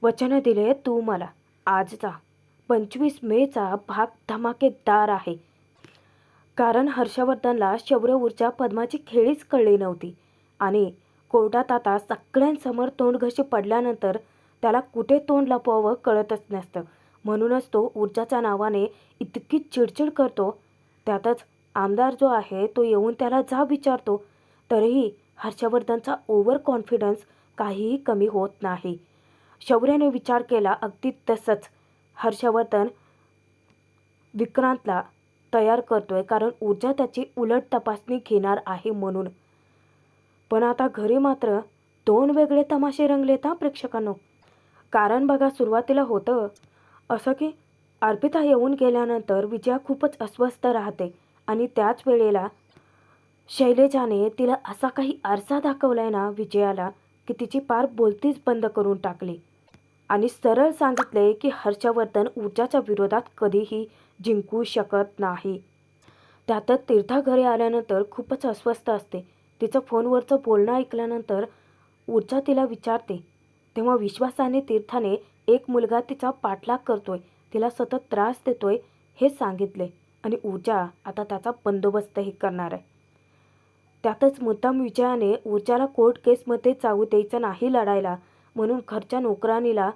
वचन दिले तू मला. आजचा 25 मेचा भाग धमाकेदार आहे. कारण हर्षवर्धनला शौर्य ऊर्जा पद्माची खेळीच कळली नव्हती आणि कोर्टात आता सगळ्यांसमोर तोंडघशी पडल्यानंतर त्याला कुठे तोंड लपवावं कळतच नसतं. म्हणूनच तो ऊर्जाच्या नावाने इतकी चिडचिड करतो. त्यातच आमदार जो आहे तो येऊन त्याला जाब विचारतो. तरीही हर्षवर्धनचा ओव्हर कॉन्फिडन्स काहीही कमी होत नाही. शौर्याने विचार केला अगदी तसंच. हर्षवर्धन विक्रांतला तयार करतोय कारण ऊर्जा त्याची उलट तपासणी घेणार आहे म्हणून. पण आता घरी मात्र दोन वेगळे तमाशे रंगलेत प्रेक्षकांनो. कारण बघा, सुरुवातीला होतं असं की अर्पिता येऊन गेल्यानंतर विजया खूपच अस्वस्थ राहते आणि त्याच वेळेला शैलेजाने तिला असा काही आरसा दाखवलाय ना विजयाला की तिची पार बोलतीच बंद करून टाकली आणि सरळ सांगितले की हर्षवर्धन ऊर्जाच्या विरोधात कधीही जिंकू शकत नाही. त्यातच तीर्था घरी आल्यानंतर खूपच अस्वस्थ असते. तिचं फोनवरचं बोलणं ऐकल्यानंतर ऊर्जा तिला विचारते तेव्हा विश्वासाने तीर्थाने एक मुलगा तिचा पाठलाग करतोय, तिला सतत त्रास देतोय हे सांगितले आणि ऊर्जा आता त्याचा बंदोबस्तही करणार आहे. त्यातच मुद्दाम विजयाने ऊर्जाला कोर्ट केसमध्ये जाऊ द्यायचं नाही लढायला म्हणून घरच्या नोकरानीला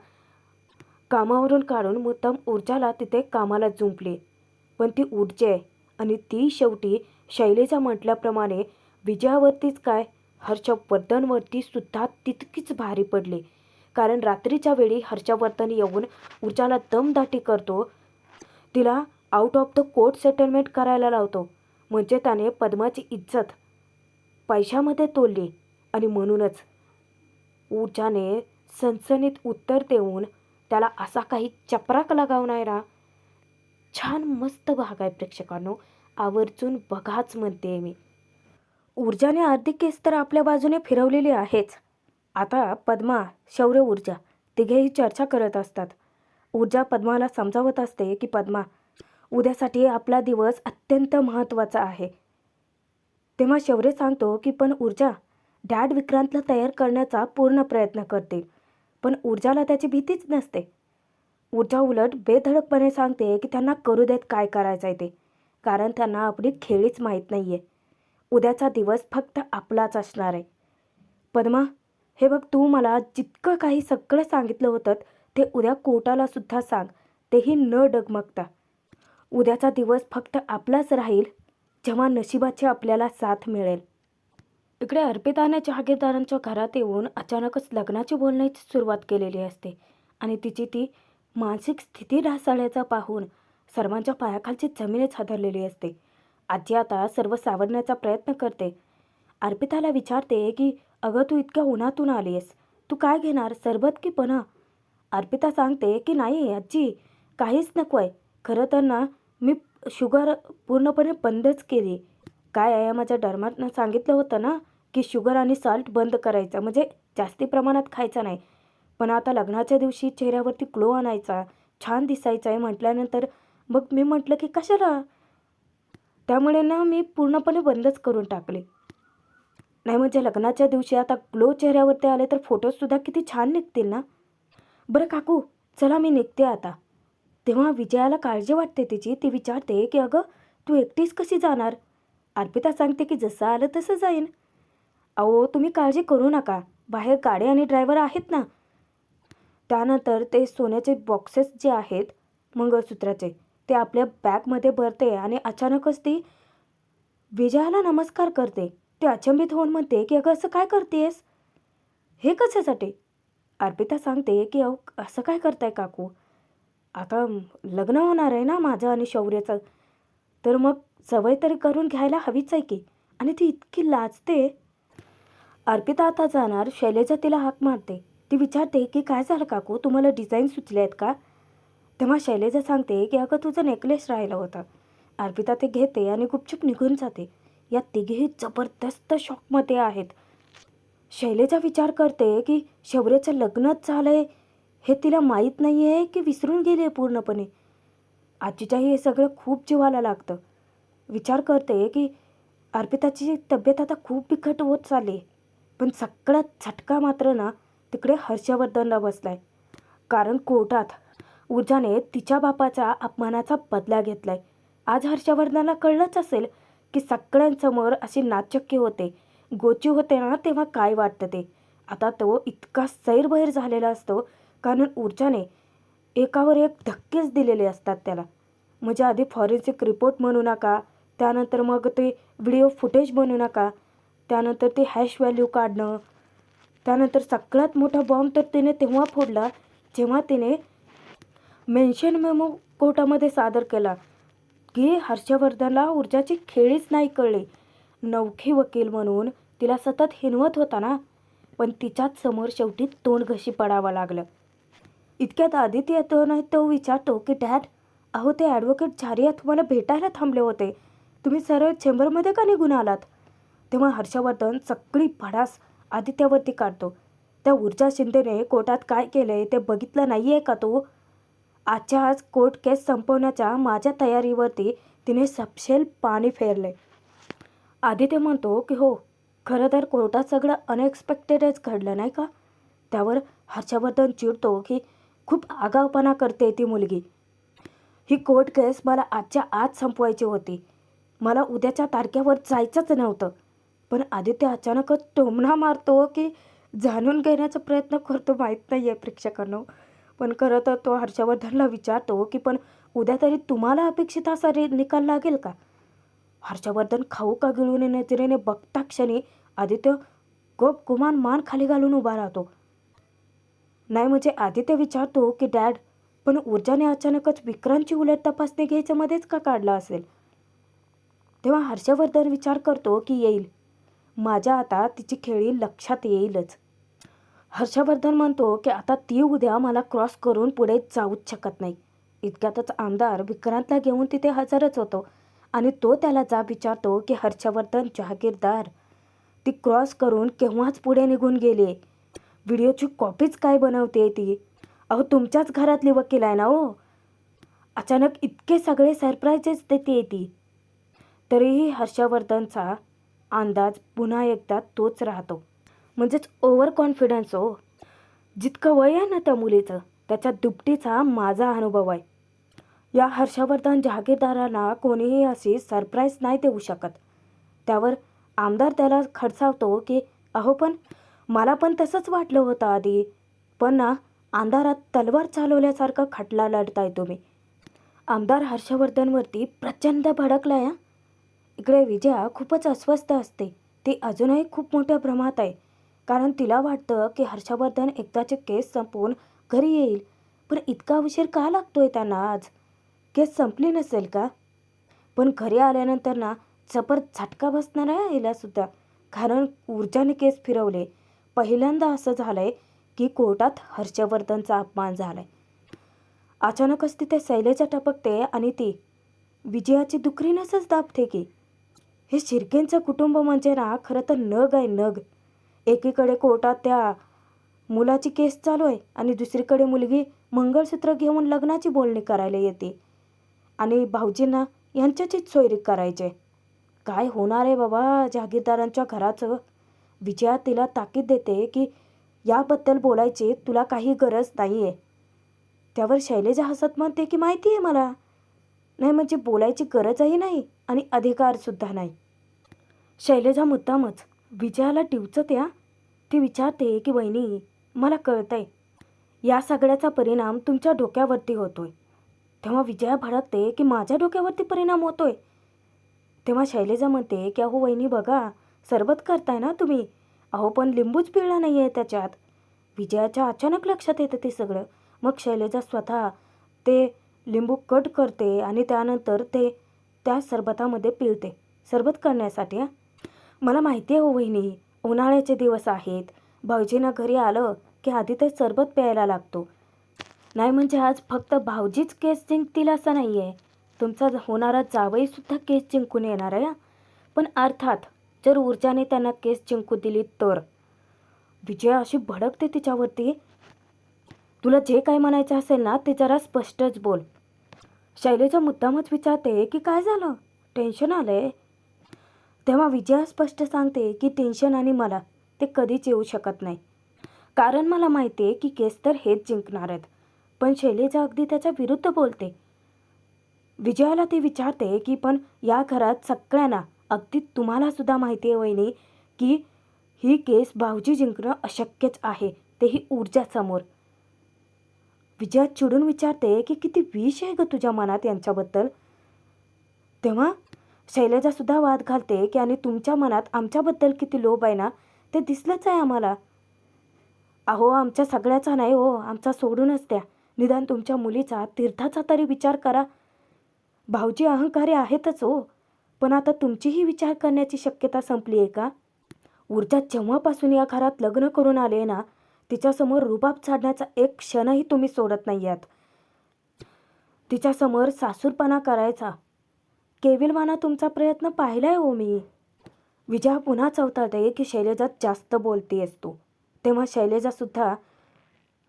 कामावरून काढून मुद्दाम ऊर्जाला तिथे कामाला जुंपली. पण ती ऊर्जा आहे आणि ती शेवटी शैलेजा म्हटल्याप्रमाणे विजयावरतीच काय हर्षवर्धनवरती सुद्धा तितकीच भारी पडली. कारण रात्रीच्या वेळी हर्षवर्धन येऊन ऊर्जाला दमदाटी करतो, तिला out of the court settlement करायला लावतो. म्हणजे त्याने पद्माची इज्जत पैशामध्ये तोलली आणि म्हणूनच ऊर्जाने सनसनीत उत्तर देऊन त्याला असा काही चपराक लगावणारा छान मस्त भाग आहे प्रेक्षकांनो. आवर्जून बघाच म्हणते मी. ऊर्जाने अर्धी केस तर आपल्या बाजूने फिरवलेली आहेच. आता पद्मा, शौर्य, ऊर्जा तिघेही चर्चा करत असतात. ऊर्जा पद्माला समजावत असते की पद्मा, उद्यासाठी आपला दिवस अत्यंत महत्त्वाचा आहे. तेव्हा शौर्य सांगतो की पण ऊर्जा, डॅड विक्रांतला तयार करण्याचा पूर्ण प्रयत्न करतील. पण ऊर्जाला त्याची भीतीच नसते. ऊर्जा उलट बेधडकपणे सांगते की त्यांना करू देत काय करायचं आहे ते, कारण त्यांना आपली खेळीच माहीत नाही आहे. उद्याचा दिवस फक्त आपलाच असणार आहे. पद्मा, हे बघ, तू मला जितकं काही सगळं सांगितलं होतं ते उद्या कोर्टाला सुद्धा सांग, तेही न डगमगता. उद्याचा दिवस फक्त आपलाच राहील जेव्हा नशिबाची आपल्याला साथ मिळेल. इकडे अर्पिताने जहागीरदारांच्या घरात येऊन अचानकच लग्नाची बोलण्याची सुरुवात केलेली असते आणि तिची ती मानसिक स्थिती ढासळल्याचा पाहून सर्वांच्या पायाखालची जमीनच हादरलेली असते. आजी आता सर्व सावरण्याचा प्रयत्न करते. अर्पिताला विचारते की अगं, तू इतक्या उन्हातून आली आहेस, तू काय घेणार, सरबत की पन्हा? अर्पिता सांगते की नाही आजी, काहीच नको आहे. खरं तर ना मी शुगर पूर्णपणे बंदच केली. काय आहे, माझ्या डर्मानं सांगितलं होतं ना की शुगर आणि साल्ट बंद करायचं, म्हणजे जास्ती प्रमाणात खायचं नाही. पण आता लग्नाच्या दिवशी चेहऱ्यावरती ग्लो आणायचा, छान दिसायचं आहे म्हटल्यानंतर मग मी म्हटलं की कशाला, त्यामुळे ना मी पूर्णपणे बंदच करून टाकले. नाही म्हणजे लग्नाच्या दिवशी आता ग्लो चेहऱ्यावरती आले तर फोटोजसुद्धा किती छान निघतील ना. बरं काकू, चला मी निघते आता. तेव्हा विजयाला काळजी वाटते तिची. ती विचारते की अगं, तू एकटीच कशी जाणार? अर्पिता सांगते की जसं आलं तसं जाईन. अहो, तुम्ही काळजी करू नका, बाहेर गाडी आणि ड्रायव्हर आहेत ना. त्यानंतर ते सोन्याचे बॉक्सेस जे आहेत मंगळसूत्राचे ते आपल्या बॅगमध्ये भरते आणि अचानकच ती विजयाला नमस्कार करते. ती अचंबित होऊन म्हणते की अगं, असं काय करतेस, हे कशासाठी? अर्पिता सांगते की अहो, असं काय करताय काकू, आता लग्न होणार आहे ना माझं आणि शौर्याचं, तर मग सवय तरी करून घ्यायला हवीच आहे की. आणि ती इतकी लाजते. अर्पिता आता जाणार, शैलेजा तिला हाक मारते. ती विचारते की काय झालं काकू, तुम्हाला डिझाईन सुचले आहेत का? तेव्हा शैलेजा सांगते की अगं, तुझं नेकलेस राहिलं होतं. अर्पिता ते घेते आणि गुपचूप निघून जाते. या तिघेही जबरदस्त शॉकमध्ये आहेत. शैलेजा विचार करते की शौर्याचं लग्नच झालंय हे तिला माहीत नाही आहे की विसरून गेली आहे पूर्णपणे. आजीच्याही हे सगळं खूप जीवाला लागतं. विचार करते की अर्पिताची तब्येत आता खूप बिकट होत चालली. पण सगळ्यात झटका मात्र ना तिकडे हर्षवर्धनला बसलाय. कारण कोर्टात ऊर्जाने तिच्या बापाच्या अपमानाचा बदला घेतलाय. आज हर्षवर्धनला कळलंच असेल की सगळ्यांसमोर अशी नाचक्की होते, गोची होते ना, तेव्हा काय वाटतं ते. आता तो इतका सैरभैर झालेला असतो कारण ऊर्जाने एकावर एक धक्केच दिलेले असतात त्याला. म्हणजे आधी फॉरेन्सिक रिपोर्ट म्हणू नका, त्यानंतर मग ते व्हिडिओ फुटेज बनवू नका, त्यानंतर ते हॅश व्हॅल्यू काढणं, त्यानंतर सगळ्यात मोठा बॉम्ब तर तिने तेव्हा फोडला जेव्हा तिने मेन्शन मेमो कोर्टामध्ये सादर केला की हर्षवर्धनला ऊर्जाची खेळीच नाही कळली. नवखी वकील म्हणून तिला सतत हिणवत होता ना, पण तिच्याच समोर शेवटी तोंड घशी पडावं लागलं. इतक्यात आदित्य येतो नाही तो विचारतो की डॅड, अहो ते ॲडव्होकेट झारिया तुम्हाला भेटायला थांबले होते, तुम्ही सरळ चेंबरमध्ये का निघून आलात? तेव्हा हर्षवर्धन सगळी भडास आदित्यावरती काढतो. त्या ऊर्जा शिंदेने कोर्टात काय केलंय ते बघितलं नाही आहे का तू? आजच्या आज कोर्ट केस संपवण्याच्या माझ्या तयारीवरती तिने सपशेल पाणी फेरले. आदित्य म्हणतो की हो, खरं तर कोर्टात सगळं अनएक्सपेक्टेडच घडलं नाही का? त्यावर हर्षवर्धन चिडतो की खूप आगाऊपणा करते ती मुलगी. ही कोर्ट केस मला आजच्या आज संपवायची होती, मला उद्याच्या तारखेवर जायचंच नव्हतं. पण आदित्य अचानकच टोमणा मारतो की जाणून घेण्याचा प्रयत्न करतो, माहीत नाही आहे प्रेक्षकांनो. पण खरं तर तो हर्षवर्धनला विचारतो की पण उद्या तरी तुम्हाला अपेक्षित असा निकाल लागेल का? हर्षवर्धन खाऊ का गिळून नजरेने बघता क्षणी आदित्य गप गुमान मान खाली घालून उभा राहतो. नाही म्हणजे आदित्य विचारतो की डॅड, पण ऊर्जाने अचानकच विक्रांतची उलट तपासणी घ्यायचं मध्येच का काढला असेल? तेव्हा हर्षवर्धन विचार करतो की येईल, माझ्या आता तिची खेळी लक्षात येईलच. हर्षवर्धन म्हणतो की आता ती उद्या मला क्रॉस करून पुढे जाऊच शकत नाही. इतक्यातच आमदार विक्रांतला घेऊन तिथे हजरच होतो आणि तो त्याला जाब विचारतो की हर्षवर्धन जहागीरदार, ती क्रॉस करून केव्हाच पुढे निघून गेली. व्हिडिओची कॉपीच काय बनवते ती? अहो तुमच्याच घरातली वकील आहे ना हो. अचानक इतके सगळे सरप्राईजेस देते ती. तरीही हर्षवर्धनचा अंदाज पुन्हा एकदा तोच राहतो, म्हणजेच ओव्हर कॉन्फिडन्स हो. जितकं वय आहे ना त्या मुलीचं, त्याच्या दुपटीचा माझा अनुभव आहे. या हर्षवर्धन जहागीरदारांना कोणीही अशी सरप्राईज नाही देऊ शकत. त्यावर आमदार त्याला खडसावतो की अहो पण मला पण तसंच वाटलं होतं आधी, पण ना अंधारात तलवार चालवल्यासारखं खटला लढताय तुम्ही. आमदार हर्षवर्धनवरती प्रचंड भडकलाय. इकडे विजया खूपच अस्वस्थ असते. ती अजूनही खूप मोठ्या भ्रमात आहे, कारण तिला वाटतं की हर्षवर्धन एकदाचे केस संपवून घरी येईल. पण इतका उशीर का लागतोय त्यांना? आज केस संपली नसेल का? पण घरी आल्यानंतर ना जबर झटका बसणार आहे हिलासुद्धा, कारण ऊर्जाने केस फिरवले. पहिल्यांदा असं झालंय की कोर्टात हर्षवर्धनचा अपमान झालाय. अचानकच तिथे शैलेजा टपकते आणि ती विजयाची दुखरीनंच दाबते की हे शिर्केंचं कुटुंब म्हणजे ना खरं तर नग आहे, नग. एकीकडे कोर्टात त्या मुलाची केस चालू आहे आणि दुसरीकडे मुलगी मंगळसूत्र घेऊन लग्नाची बोलणी करायला येते आणि भाऊजींना यांच्याचीच सोयरी करायचे. काय होणार आहे बाबा जहागीरदारांच्या घराचं? विजया तिला ताकीद देते की याबद्दल बोलायची तुला काही गरज नाही आहे. त्यावर शैलेजा हसत म्हणते की माहिती आहे मला, नाही म्हणजे बोलायची गरजही नाही आणि अधिकारसुद्धा नाही. शैलेजा मुद्दामच विजयाला डिवचते. ती विचारते की वहिनी, मला कळतंय या सगळ्याचा परिणाम तुमच्या डोक्यावरती होतोय. तेव्हा विजया भडकते की माझ्या डोक्यावरती परिणाम होतोय. तेव्हा शैलेजा म्हणते की अहो वहिनी बघा, सरबत करताय ना तुम्ही, अहो पण लिंबूच पिळला नाही आहे त्याच्यात. विजयाच्या अचानक लक्षात येतं ते सगळं. मग शैलेजा स्वतः ते लिंबू कट करते आणि त्यानंतर ते त्या सरबतामध्ये पिळते. सरबत करण्यासाठी मला माहिती आहे हो वहिनी, उन्हाळ्याचे दिवस आहेत, भाऊजींना घरी आलं की आधी ते सरबत प्यायला लागतो. नाही म्हणजे आज फक्त भाऊजीच केस जिंकतील असं नाही आहे, तुमचा होणारा जावईसुद्धा केस जिंकून येणार आहे. पण अर्थात जर ऊर्जाने त्यांना केस जिंकू दिली तर. विजया अशी भडकते तिच्यावरती. तुला जे काय म्हणायचं असेल ना ते जरा स्पष्टच बोल. शैलेजा मुद्दामच विचारते की काय झालं, टेन्शन आलंय? तेव्हा विजया स्पष्ट सांगते की टेन्शन आणि मला ते कधीच येऊ शकत नाही, कारण मला माहिती आहे की केस तर हेच जिंकणार आहेत. पण शैलेजा अगदी त्याच्या विरुद्ध बोलते. विजयाला ती विचारते की पण या घरात सगळ्यांना, अगदी तुम्हाला सुद्धा माहिती आहे वहिनी, की ही केस भाऊजी जिंकणं अशक्यच आहे, तेही ऊर्जासमोर. विजया चिडून विचारते की किती विष आहे ग तुझ्या मनात यांच्याबद्दल. तेव्हा शैलजा सुद्धा वाद घालते की आणि तुमच्या मनात आमच्याबद्दल किती लोभ आहे ना, ते दिसलंच आहे आम्हाला. अहो आमच्या सगळ्याचा नाही हो, आमचा सोडूनच द्या, निदान तुमच्या मुलीचा तीर्थाचा तरी विचार करा. भाऊजी अहंकारी आहेतच हो, पण आता तुमचीही विचार करण्याची शक्यता संपली आहे का? ऊर्जा जेव्हापासून या घरात लग्न करून आले ना, तिच्यासमोर रुबाब झाडण्याचा एक क्षणही तुम्ही सोडत नाही आहात. तिच्यासमोर सासूरपणा करायचा केविलवाना तुमचा प्रयत्न पाहिलाय हो मी. विजया पुन्हा चौताळते की शैलजा जास्त बोलतेस तू. तेव्हा शैलजासुद्धा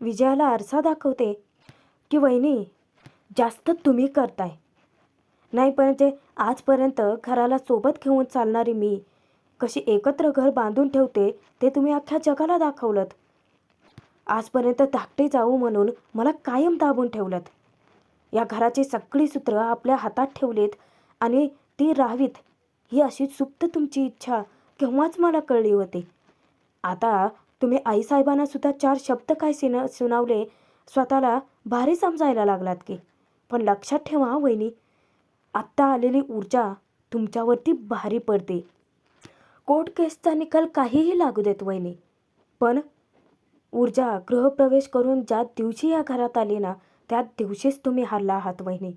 विजयाला आरसा दाखवते की वहिनी, जास्त तुम्ही करताय. नाही पण जे आजपर्यंत घराला सोबत घेऊन चालणारी मी कशी एकत्र घर बांधून ठेवते ते तुम्ही अख्ख्या जगाला दाखवलं. आजपर्यंत धाकटे जाऊ म्हणून मला कायम दाबून ठेवलं. या घराची सगळी सूत्र आपल्या हातात ठेवलीत आणि ती राहावीत ही अशी सुप्त तुमची इच्छा केव्हाच मला कळली होती. आता तुम्ही आईसाहेबांना सुद्धा 4 शब्द काय सुनावले स्वतःला भारी समजायला लागलात की. पण लक्षात ठेवा वहिनी, आत्ता आलेली ऊर्जा तुमच्यावरती भारी पडते. कोर्ट केसचा निकाल काहीही लागू देत वहिनी, पण ऊर्जा गृहप्रवेश करून ज्या दिवशी या घरात आली ना, त्या दिवशीच तुम्ही हरला आहात वहिनी.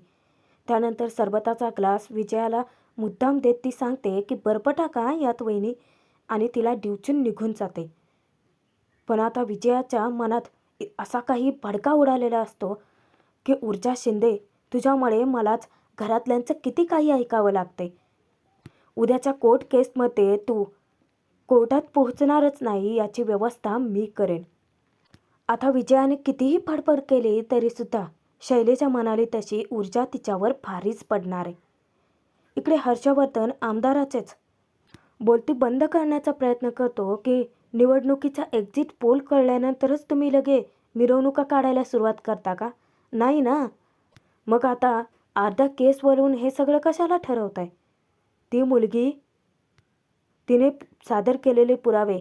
त्यानंतर सरबताचा ग्लास विजयाला मुद्दाम देत ती सांगते की बर्फ टाका यात वहिनी, आणि तिला डिवचून निघून जाते. पण आता विजयाच्या मनात असा काही भडका उडालेला असतो की ऊर्जा शिंदे, तुझ्यामुळे मलाच घरातल्यांचं किती काही ऐकावं लागते. उद्याच्या कोर्ट केसमध्ये तू कोर्टात पोहोचणारच नाही याची व्यवस्था मी करेन. आता विजयाने कितीही फडफड केली तरीसुद्धा शैलेजा म्हणाली तशी ऊर्जा तिच्यावर भारीच पडणार आहे. इकडे हर्षवर्धन आमदाराचेच बोलती बंद करण्याचा प्रयत्न करतो की निवडणुकीचा एक्झिट पोल कळल्यानंतरच तुम्ही लगे मिरवणुका काढायला सुरुवात करता का? नाही ना. मग आता अर्ध्या केसवरून हे सगळं कशाला ठरवताय? ती मुलगी, तिने सादर केलेले पुरावे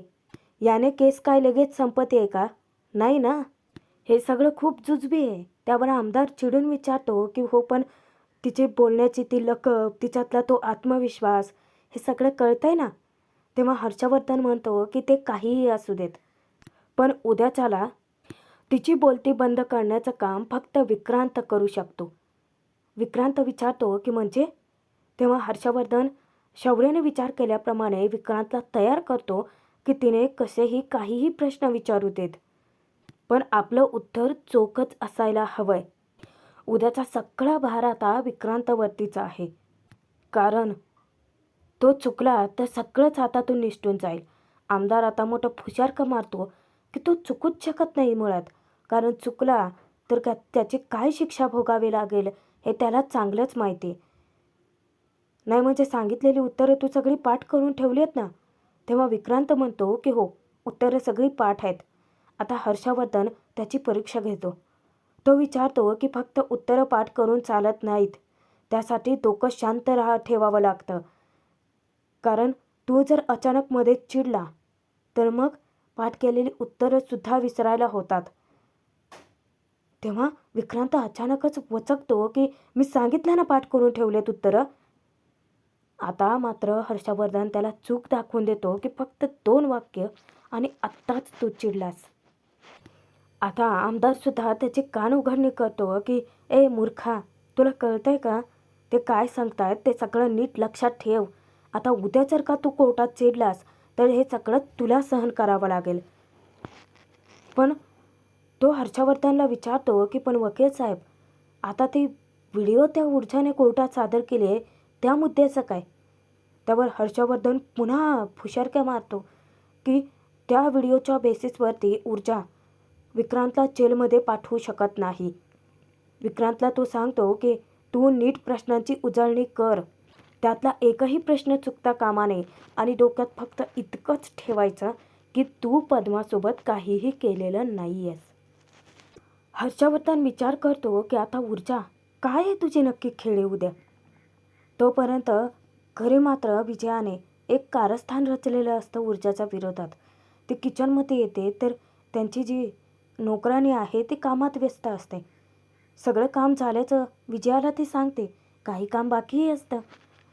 याने केस काय लगेच संपत आहे का? नाही ना. हे सगळं खूप जुजबी आहे. त्यावर आमदार चिडून विचारतो की हो पण तिची बोलण्याची ती लकब, तिच्यातला तो आत्मविश्वास, हे सगळं कळतंय ना. तेव्हा हर्षवर्धन म्हणतो की ते काहीही असू देत, पण उद्याच्याला तिची बोलती बंद करण्याचं काम फक्त विक्रांत करू शकतो. विक्रांत विचारतो की म्हणजे? तेव्हा हर्षवर्धन शौर्याने विचार केल्याप्रमाणे विक्रांतला तयार करतो की तिने कसेही काहीही प्रश्न विचारू देत, पण आपलं उत्तर चोखच असायला हवंय. उद्याचा सगळा भार आता विक्रांतवरतीच आहे, कारण तो चुकला तर सगळंच हातातून निसटून जाईल. आमदार आता मोठं फुशारकं मारतो की तो चुकूच शकत नाही मुळात, कारण चुकला तर त्याची काय शिक्षा भोगावी लागेल हे त्याला चांगलंच माहिती आहे. नाही म्हणजे सांगितलेली उत्तरं तू सगळी पाठ करून ठेवली आहेत ना. तेव्हा विक्रांत म्हणतो की हो, उत्तरं सगळी पाठ आहेत. आता हर्षवर्धन त्याची परीक्षा घेतो. तो विचारतो की फक्त उत्तरं पाठ करून चालत नाहीत, त्यासाठी डोकं शांत ठेवावं लागतं, कारण तू जर अचानक मध्ये चिडला तर मग पाठ केलेली उत्तरंसुद्धा विसरायला होतात. तेव्हा विक्रांत अचानकच वचकतो की मी सांगितलं ना पाठ करून ठेवलेत उत्तरं. आता मात्र हर्षवर्धन त्याला चूक दाखवून देतो की फक्त 2 वाक्य आणि आत्ताच तू चिडलास. आता आमदारसुद्धा त्याची कान उघडणी करतो की ए मूर्खा, तुला कळतंय का ते काय सांगतायत ते सगळं नीट लक्षात ठेव. आता उद्या जर का तू कोर्टात चिडलास तर हे सगळं तुला सहन करावं लागेल. पण तो हर्षवर्धनला विचारतो की पण वकील साहेब, आता ते व्हिडिओ त्या ऊर्जाने कोर्टात सादर केले त्या मुद्द्याचं काय? त्यावर हर्षवर्धन पुन्हा फुशारक्या मारतो की त्या व्हिडिओच्या बेसिसवरती ऊर्जा विक्रांतला जेलमध्ये पाठवू शकत नाही. विक्रांतला तो सांगतो की तू नीट प्रश्नांची उजळणी कर, त्यातला एकही प्रश्न चुकता कामा नये, आणि डोक्यात फक्त इतकंच ठेवायचं की तू पद्मासोबत काहीही केलेलं नाही आहेस. हर्षवर्धन विचार करतो की आता ऊर्जा काय आहे तुझी नक्की खेळी उद्या. तोपर्यंत घरी मात्र विजयाने एक कारस्थान रचलेलं असतं ऊर्जाच्या विरोधात. ती किचनमध्ये येते तर त्यांची जी नोकराणी आहे ती कामात व्यस्त असते. सगळं काम झाल्याचं विजयाला ती सांगते. काही काम बाकीही असतं.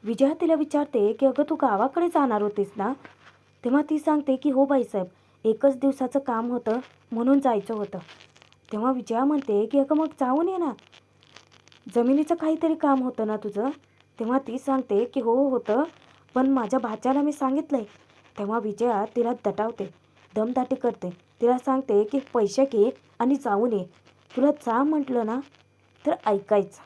विजया तिला विचारते की अगं तू गावाकडे जाणार होतीस ना. तेव्हा ती सांगते की हो बाईसाहेब, एकच दिवसाचं काम होतं म्हणून जायचं होतं. तेव्हा विजया म्हणते की अगं मग जाऊन ये ना, जमिनीचं काहीतरी काम होतं ना तुझं. तेव्हा ती सांगते की हो होतं, पण माझ्या भाच्याला मी सांगितलंय. तेव्हा विजया तिला दटावते, दमदाटी करते. तिला सांगते की पैसे घे आणि जाऊन ये. तुला जा म्हटलं ना तर ऐकायचं.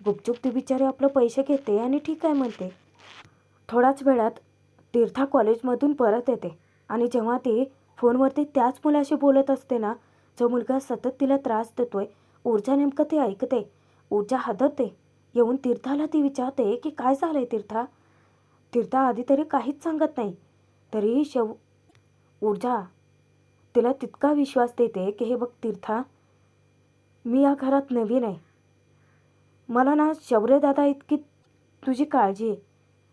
गुपचूप ती बिचारी आपलं पैसे घेते आणि ठीक आहे म्हणते. थोड्याच वेळात तीर्था कॉलेजमधून परत येते आणि जेव्हा ती फोनवरती त्याच मुलाशी बोलत असते ना, जो मुलगा सतत तिला त्रास देतोय, ऊर्जा नेमकं ते ऐकते. ऊर्जा हादरते. येऊन तीर्थाला ती विचारते की काय झालंय तीर्था. तीर्था आधी तरी काहीच सांगत नाही. तरीही ऊर्जा तिला तितका विश्वास देते की हे बघ तीर्था, मी या घरात नवीन आहे. मला ना शौर्य दादा इतकी तुझी काळजी आहे.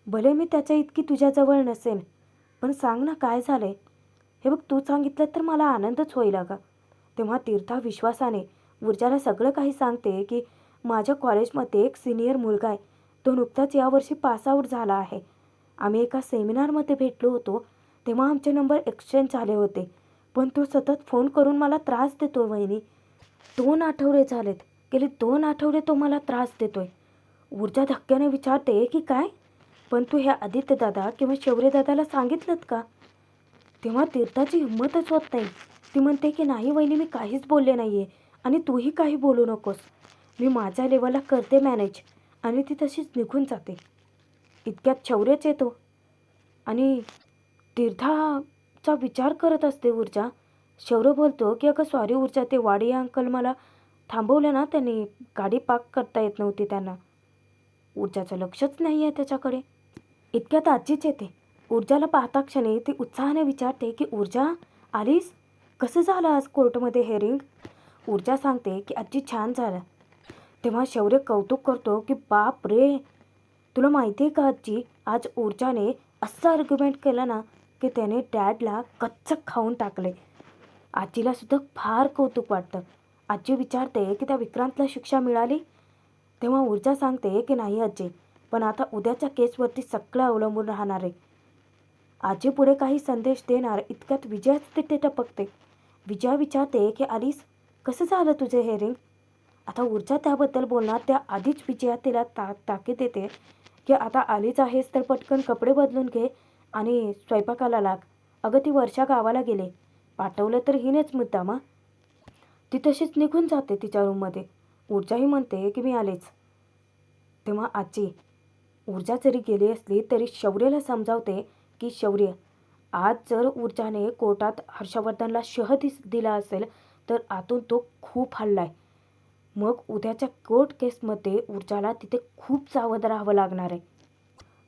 भले मी त्याच्या इतकी तुझ्याजवळ नसेन, पण सांग ना काय झालंय. हे बघ तू सांगितलं तर मला आनंदच होईल अगं. तेव्हा तीर्था विश्वासाने ऊर्जाला सगळं काही सांगते की माझ्या कॉलेजमध्ये एक सिनियर मुलगा आहे. तो नुकताच यावर्षी पासआउट झाला आहे. आम्ही एका सेमिनारमध्ये भेटलो होतो तेव्हा आमचे नंबर एक्सचेंज झाले होते. पण तो सतत फोन करून मला त्रास देतोय वहिनी. 2 आठवडे झालेत. गेले 2 आठवडे तो मला त्रास देतोय. ऊर्जा धक्क्याने विचारते की काय? पण तू ह्या आदित्य दादा किंवा शौर्य दादाला सांगितलंत का? तेव्हा तीर्थाची हिंमतच होत नाही. ती म्हणते की नाही वहिनी, मी काहीच बोलले नाही आहे आणि तूही काही बोलू नकोस. मी माझ्या लेवलला करते मॅनेज. आणि ती तशीच निघून जाते. इतक्यात शौर्यच येतो आणि तीर्थाचा विचार करत असते ऊर्जा. शौर्य बोलतो की अगं सॉरी ऊर्जा, ते वाडिया अंकल मला थांबवलं ना, त्यांनी गाडी पार्क करता येत नव्हती त्यांना. ऊर्जाचं लक्षच नाही आहे त्याच्याकडे. इतक्यात आजीच येते. ऊर्जाला पाहता क्षणी ती उत्साहाने विचारते की ऊर्जा आलीस? कसं झालं आज कोर्टमध्ये हेअरिंग? ऊर्जा सांगते की आजी छान झालं. तेव्हा शौर्य कौतुक करतो की बाप रे, तुला माहिती आहे का आजी, आज ऊर्जाने असं आर्ग्युमेंट केलं ना की त्याने डॅडला कच्चं खाऊन टाकले. आजीला सुद्धा फार कौतुक वाटतं. आजी विचारते की त्या विक्रांतला शिक्षा मिळाली? तेव्हा ऊर्जा सांगते की नाही आजी, पण आता उद्याच्या केसवरती सगळं अवलंबून राहणार आहे. आजी पुढे काही संदेश देणार इतक्यात विजयाच तिथे टपकते. विजया विचारते की आलीस, कसं झालं तुझे हेअरिंग? आता ऊर्जा त्याबद्दल बोलणार त्या आधीच विजया तिला ताकीद देते की आता आलीच आहेस तर पटकन कपडे बदलून घे आणि स्वयंपाकाला लाग. अगं ती वर्षा गावाला गेले, पाठवलं तर हिनेच मुद्दाम. ती तशीच निघून जाते तिच्या रूममध्ये. ऊर्जाही म्हणते की मी आलेच. तेव्हा आजी ऊर्जा जरी गेली असली तरी शौर्यला समजावते की शौर्य, आज जर ऊर्जाने कोर्टात हर्षवर्धनला दिला असेल तर आतून तो खूप हल्लाय. मग उद्याच्या कोर्ट केसमध्ये ऊर्जाला तिथे खूप सावध राहावं लागणार आहे.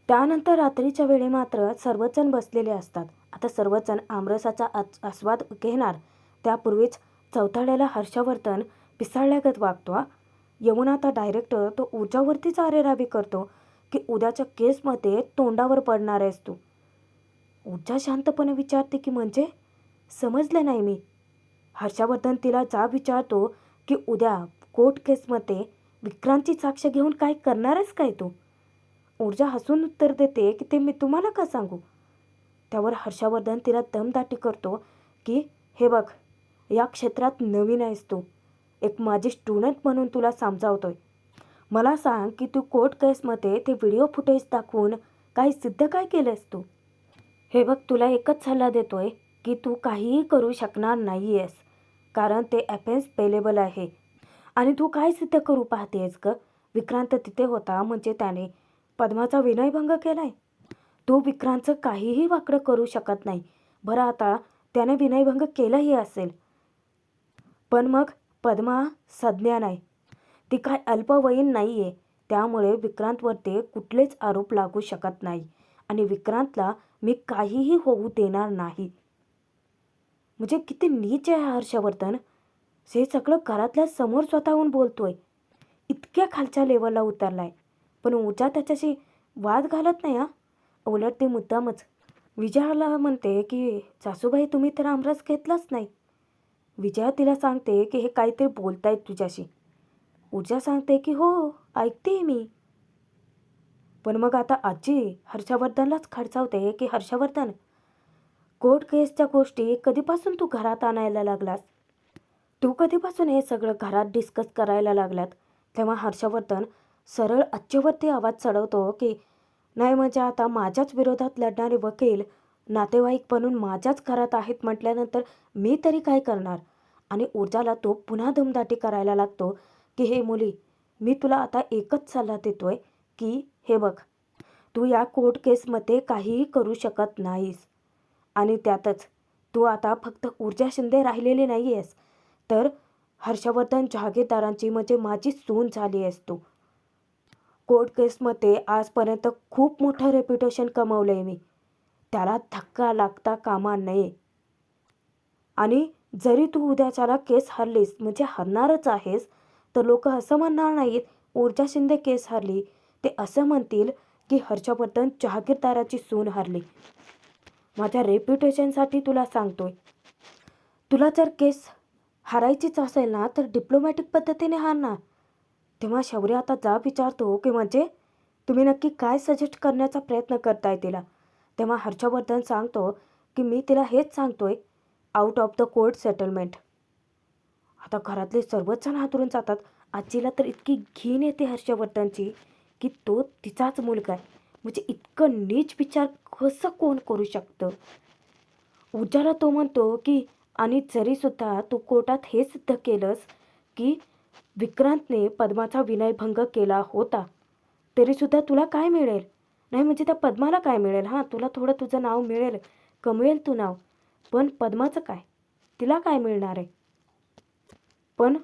त्यानंतर रात्रीच्या वेळी मात्र सर्वजण बसलेले असतात. आता सर्वजण आमरसाचा आस्वाद घेणार त्यापूर्वीच चौथाळ्याला हर्षवर्धन पिसाळल्यागत वागतो. येऊन आता डायरेक्ट तो ऊर्जावरतीच आरेरावी करतो की उद्याच्या केसमध्ये तोंडावर पडणार आहेस तू. ऊर्जा शांतपणे विचारते की म्हणजे समजलं नाही मी. हर्षवर्धन तिला जाब विचारतो की उद्या कोर्ट केसमध्ये विक्रांतची साक्ष घेऊन काय करणारच काय तू? ऊर्जा हसून उत्तर देते की ते मी तुम्हाला का सांगू? त्यावर हर्षवर्धन तिला दमदाटी करतो की हे बघ, या क्षेत्रात नवीन आहेस तू, एक माझी स्टुडंट म्हणून तुला समजावतोय. मला सांग की तू कोर्ट केसमध्ये ते व्हिडिओ फुटेज दाखवून काही सिद्ध काय केलंस तू? हे बघ, तुला एकच सल्ला देतोय की तू काहीही करू शकणार नाही आहेस, कारण ते अफेन्स पेलेबल आहे. आणि तू काय सिद्ध करू पाहतेस ग? विक्रांत तिथे होता म्हणजे त्याने पद्माचा विनयभंग केलाय. तो विक्रांतचं काहीही वाकडं करू शकत नाही. बरं आता त्याने विनयभंग केलाही असेल, पण मग पद्मा संज्ञा नाही, ती काय अल्पवयीन नाही आहे. त्यामुळे विक्रांतवरती कुठलेच आरोप लागू शकत नाही आणि विक्रांतला मी काहीही होऊ देणार नाही. म्हणजे किती नीच आहे हर्षवर्धन. हे सगळं घरातल्या समोर स्वतःहून बोलतोय. इतक्या खालच्या लेवलला उतरलाय. पण ऊर्जा त्याच्याशी वाद घालत नाही हा. उलट ती मुद्दामच विजयाला म्हणते की सासूबाई तुम्ही तर आमरस घेतलाच नाही. विजया तिला सांगते की हे काहीतरी बोलतायत तुझ्याशी. ऊर्जा सांगते की हो ऐकते मी. पण मग आता आजी हर्षवर्धनलाच खडसावते की हर्षवर्धन, कोर्ट केसच्या गोष्टी कधीपासून तू घरात आणायला लागलास? तू कधीपासून हे सगळं घरात डिस्कस करायला लागलात? तेव्हा हर्षवर्धन सरळ आज्जेवरती आवाज चढवतो की नाही म्हणजे आता माझ्याच विरोधात लढणारे वकील नातेवाईक बनून माझ्याच घरात आहेत म्हटल्यानंतर मी तरी काय करणार? आणि ऊर्जाला तो पुन्हा दमदाटी करायला लागतो की हे मुली, मी तुला आता एकच सल्ला देतोय की हे बघ, तू या कोर्ट केसमध्ये काहीही करू शकत नाहीस. आणि त्यातच तू आता फक्त ऊर्जा शिंदे राहिलेली नाही आहेस, तर हर्षवर्धन जहागीरदारांची म्हणजे माझी सून झाली आहेस तू. कोर्ट केसमध्ये आजपर्यंत खूप मोठं रेप्युटेशन कमावलं आहे मी. त्याला धक्का लागता कामा नये. आणि जरी तू उद्याच्याला केस हरलीस म्हणजे हरणारच आहेस, तर लोक असं म्हणणार नाहीत ऊर्जा शिंदे केस हरली. ते असं म्हणतील की हर्षवर्धन जहागीरदाराची सून हरली. माझ्या रेप्युटेशनसाठी तुला सांगतोय. तुला जर केस हारायचीच असेल ना तर डिप्लोमॅटिक पद्धतीने हार ना. तेव्हा शौर्य आता जाब विचारतो की म्हणजे तुम्ही नक्की काय सजेस्ट करण्याचा प्रयत्न करताय तिला? तेव्हा हर्षवर्धन सांगतो की मी तिला हेच सांगतोय, out of the court settlement. आता घरातले सर्वच जण हातरून जातात. आजीला तर इतकी घीण येते हर्षवर्धनची की तो तिचाच मुलगा आहे. म्हणजे इतकं नीच विचार कसं कोण करू शकतं? ऊर्जाला तो म्हणतो की आणि जरीसुद्धा तू कोर्टात हे सिद्ध केलंस की विक्रांतने पद्माचा विनयभंग केला होता, तरीसुद्धा तुला काय मिळेल? नाही म्हणजे त्या पद्माला काय मिळेल? हां, तुला थोडं तुझं नाव मिळेल, कमवेल तू नाव. पण पद्माचं काय? तिला काय मिळणार आहे? पण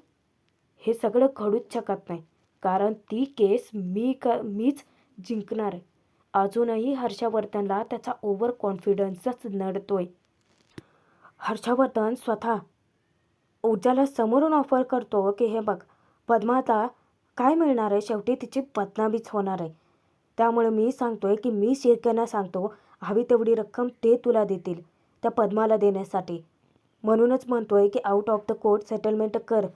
हे सगळं घडूच शकत नाही. कारण ती केस मीच जिंकणार आहे. अजूनही हर्षवर्धनला त्याचा ओव्हर कॉन्फिडन्सच नडतोय. हर्षवर्धन स्वतः ऊर्जाला समोरून ऑफर करतो की हे बघ, पद्माला काय मिळणार आहे? शेवटी तिची बदनामीच होणार आहे. त्यामुळे मी सांगतोय की मी शेतकऱ्यांना सांगतो, हवी तेवढी रक्कम ते तुला देतील त्या पद्माला देण्यासाठी. म्हणूनच म्हणतोय की out of the court settlement कर.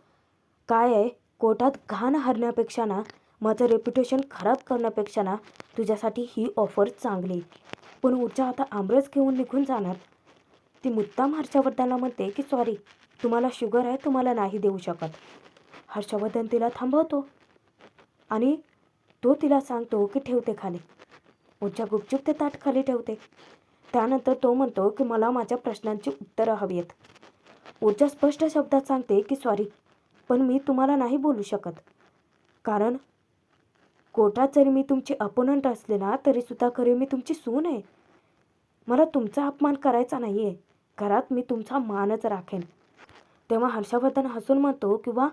काय आहे, कोर्टात घाण हरण्यापेक्षा ना, माझं रेप्युटेशन खराब करण्यापेक्षा ना, तुझ्यासाठी ही ऑफर चांगली. पण ऊर्जा आता आमरस घेऊन निघून जाणार. ती मुद्दाम हर्षवर्धनला म्हणते की सॉरी, तुम्हाला शुगर आहे, तुम्हाला नाही देऊ शकत. हर्षवर्धन तिला थांबवतो आणि तो तिला सांगतो की ठेवते खाली. ऊर्जा गुपचूप ते ताट खाली ठेवते. त्यानंतर तो म्हणतो की मला माझ्या प्रश्नांची उत्तरं हवी आहेत. ऊर्जा स्पष्ट शब्दात सांगते की सॉरी, पण मी तुम्हाला नाही बोलू शकत. कारण कोर्टात जरी मी तुमची अपोनंट असले ना, तरीसुद्धा खरी मी तुमची सून आहे. मला तुमचा अपमान करायचा नाही आहे. घरात मी तुमचा मानच राखेन. तेव्हा हर्षवर्धन हसून म्हणतो किंवा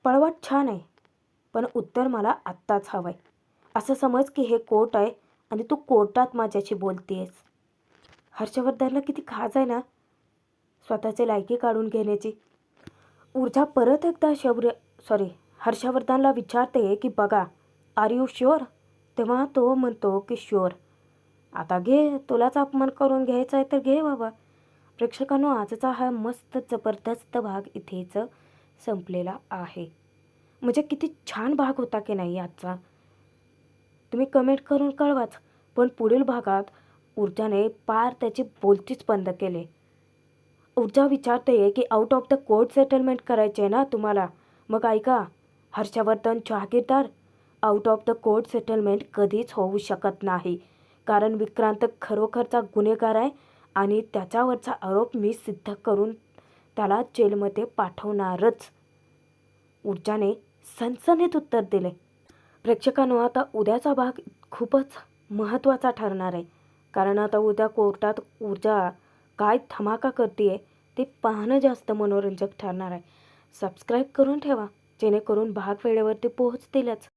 पळवाट छान आहे, पण उत्तर मला आत्ताच हवं आहे. असं समज की हे कोर्ट आहे आणि तू कोर्टात माझ्याशी बोलतेस. हर्षवर्धनला किती खाज आहे ना स्वतःची लायकी काढून घेण्याची. ऊर्जा परत एकदा हर्षवर्धनला विचारते की बघा, आर यू शुअर? तेव्हा तो म्हणतो की शुअर. आता घे, तुलाच अपमान करून घ्यायचा आहे तर घे बाबा. प्रेक्षकांनो, आजचा हा मस्त जबरदस्त भाग इथेच संपलेला आहे. म्हणजे किती छान भाग होता की नाही आजचा? तुम्ही कमेंट करून कळवाच. पण पुढील भागात ऊर्जाने पार त्याची बोलतीच बंद केले. ऊर्जा विचारते की out of the court settlement करायचे आहे ना तुम्हाला? मग ऐका, Harshvardhan Jahagirdar, out of the court settlement कधीच होऊ शकत नाही. कारण विक्रांत खरोखरचा गुन्हेगार आहे आणि त्याच्यावरचा आरोप मी सिद्ध करून त्याला जेलमध्ये पाठवणारच. ऊर्जाने सणसणीत उत्तर दिले. प्रेक्षकांनो, आता उद्याचा भाग खूपच महत्त्वाचा ठरणार आहे. कारण आता उद्या कोर्टात ऊर्जा काय धमाका करते ते पाहणं जास्त मनोरंजक ठरणार आहे. सबस्क्राईब करून ठेवा, जेणेकरून भाग वेळेवरती पोहोचतीलच.